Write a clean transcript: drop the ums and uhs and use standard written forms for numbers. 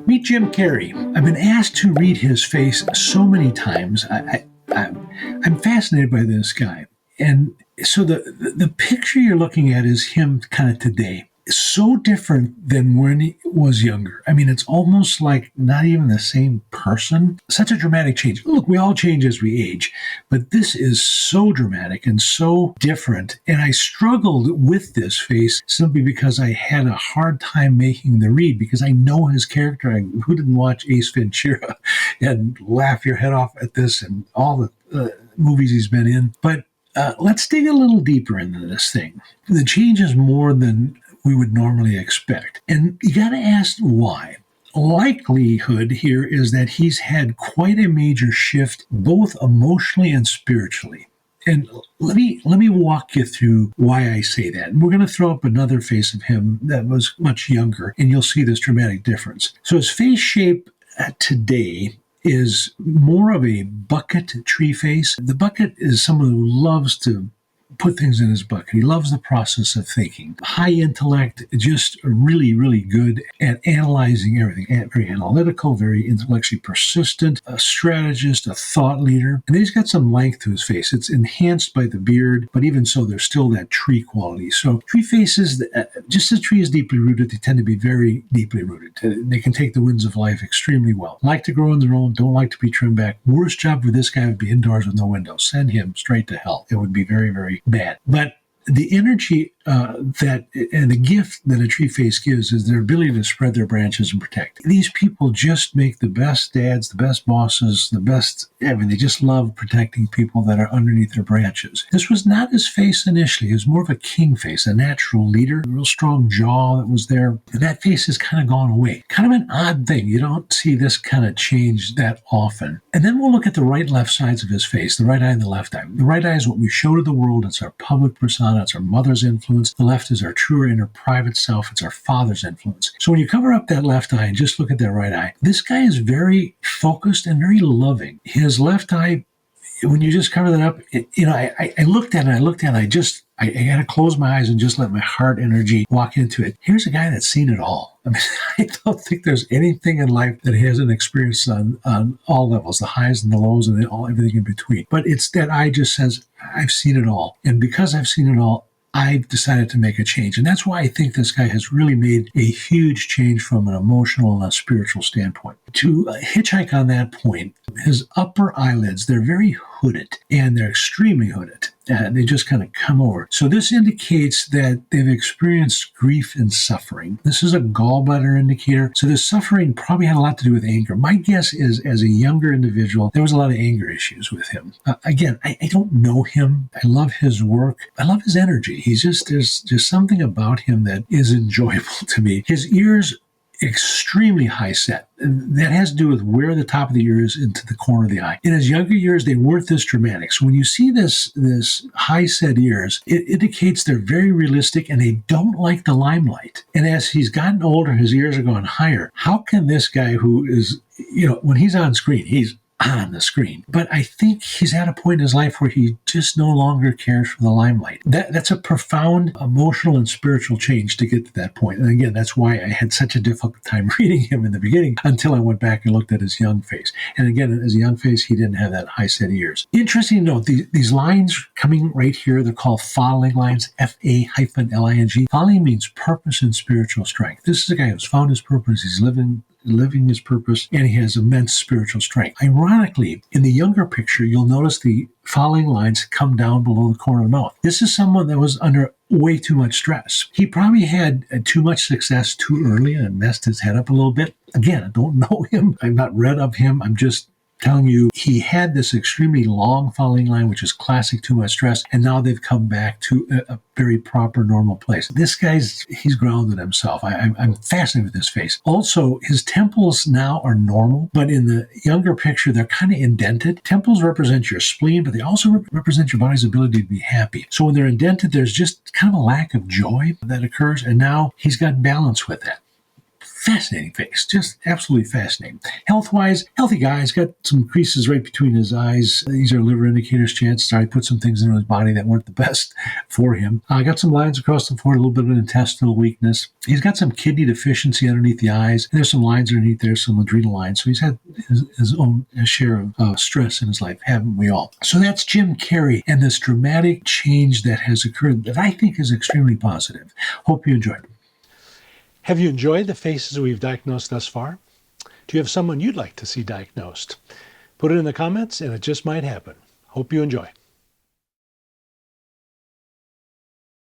Meet Jim Carrey. I've been asked to read his face so many times. I'm fascinated by this guy. And so the picture you're looking at is him kind of today. So different than when he was younger. I mean, it's almost like not even the same person. Such a dramatic change. Look, we all change as we age, but this is so dramatic and so different. And I struggled with this face simply because I had a hard time making the read because I know his character. Who didn't watch Ace Ventura and laugh your head off at this and all the movies he's been in? But let's dig a little deeper into this thing. The change is more than we would normally expect. And you got to ask why. Likelihood here is that he's had quite a major shift, both emotionally and spiritually. And let me walk you through why I say that. And we're going to throw up another face of him that was much younger, and you'll see this dramatic difference. So his face shape today is more of a bucket tree face. The bucket is someone who loves to put things in his bucket. He loves the process of thinking. High intellect, just really, really good at analyzing everything. Very analytical, very intellectually persistent, a strategist, a thought leader. And then he's got some length to his face. It's enhanced by the beard, but even so, there's still that tree quality. So tree faces, just as a tree is deeply rooted, they tend to be very deeply rooted. They can take the winds of life extremely well. Like to grow on their own, don't like to be trimmed back. Worst job for this guy would be indoors with no windows. Send him straight to hell. It would be very, very bad. But the energy that and the gift that a tree face gives is their ability to spread their branches and protect. These people just make the best dads, the best bosses, the best. I mean, they just love protecting people that are underneath their branches. This was not his face initially. It was more of a king face, a natural leader, a real strong jaw that was there. And that face has kind of gone away. Kind of an odd thing. You don't see this kind of change that often. And then we'll look at the right, left sides of his face, the right eye and the left eye. The right eye is what we show to the world. It's our public persona. It's our mother's influence. The left is our truer inner private self. It's our father's influence. So when you cover up that left eye and just look at that right eye, this guy is very focused and very loving. His left eye, when you just cover that up, I looked at it, I got to close my eyes and just let my heart energy walk into it. Here's a guy that's seen it all. I mean, I don't think there's anything in life that he hasn't experienced on all levels, the highs and the lows and everything in between. But it's that eye just says, I've seen it all. And because I've seen it all, I've decided to make a change. And that's why I think this guy has really made a huge change from an emotional and a spiritual standpoint. To hitchhike on that point, his upper eyelids, they're very hooded, and they're extremely hooded. They just kind of come over. So this indicates that they've experienced grief and suffering. This is a gallbladder indicator. So this suffering probably had a lot to do with anger. My guess is, as a younger individual, there was a lot of anger issues with him. Again, I don't know him. I love his work. I love his energy. There's just something about him that is enjoyable to me. His ears, extremely high set. That has to do with where the top of the ear is into the corner of the eye. In his younger years, they weren't this dramatic. So when you see this high set ears, it indicates they're very realistic and they don't like the limelight. And as he's gotten older, his ears are going higher. How can this guy who is, when he's on screen, he's on the screen. But I think he's at a point in his life where he just no longer cares for the limelight. That's a profound emotional and spiritual change to get to that point. And again, that's why I had such a difficult time reading him in the beginning until I went back and looked at his young face. And again, as a young face, he didn't have that high set ears. Interesting to note, these lines coming right here, they're called falling lines, F-A-L-I-N-G. Falling means purpose and spiritual strength. This is a guy who's found his purpose. He's living his purpose, and he has immense spiritual strength. Ironically, in the younger picture, you'll notice the falling lines come down below the corner of the mouth. This is someone that was under way too much stress. He probably had too much success too early and messed his head up a little bit. Again, I don't know him. I've not read of him. I'm just telling you, he had this extremely long falling line, which is classic too much stress, and now they've come back to a very proper, normal place. This guy's, he's grounded himself. I'm fascinated with his face. Also, his temples now are normal, but in the younger picture, they're kind of indented. Temples represent your spleen, but they also represent your body's ability to be happy. So when they're indented, there's just kind of a lack of joy that occurs, and now he's got balance with that. fascinating face, just absolutely fascinating. Health-wise, healthy guy. He's got some creases right between his eyes. These are liver indicators. Chances are he put some things into his body that weren't the best for him. Got some lines across the forehead, a little bit of an intestinal weakness. He's got some kidney deficiency underneath the eyes. There's some lines underneath there, some adrenal lines. So he's had his own share of stress in his life, haven't we all? So that's Jim Carrey and this dramatic change that has occurred that I think is extremely positive. Hope you enjoyed. Have you enjoyed the faces we've diagnosed thus far? Do you have someone you'd like to see diagnosed? Put it in the comments and it just might happen. Hope you enjoy.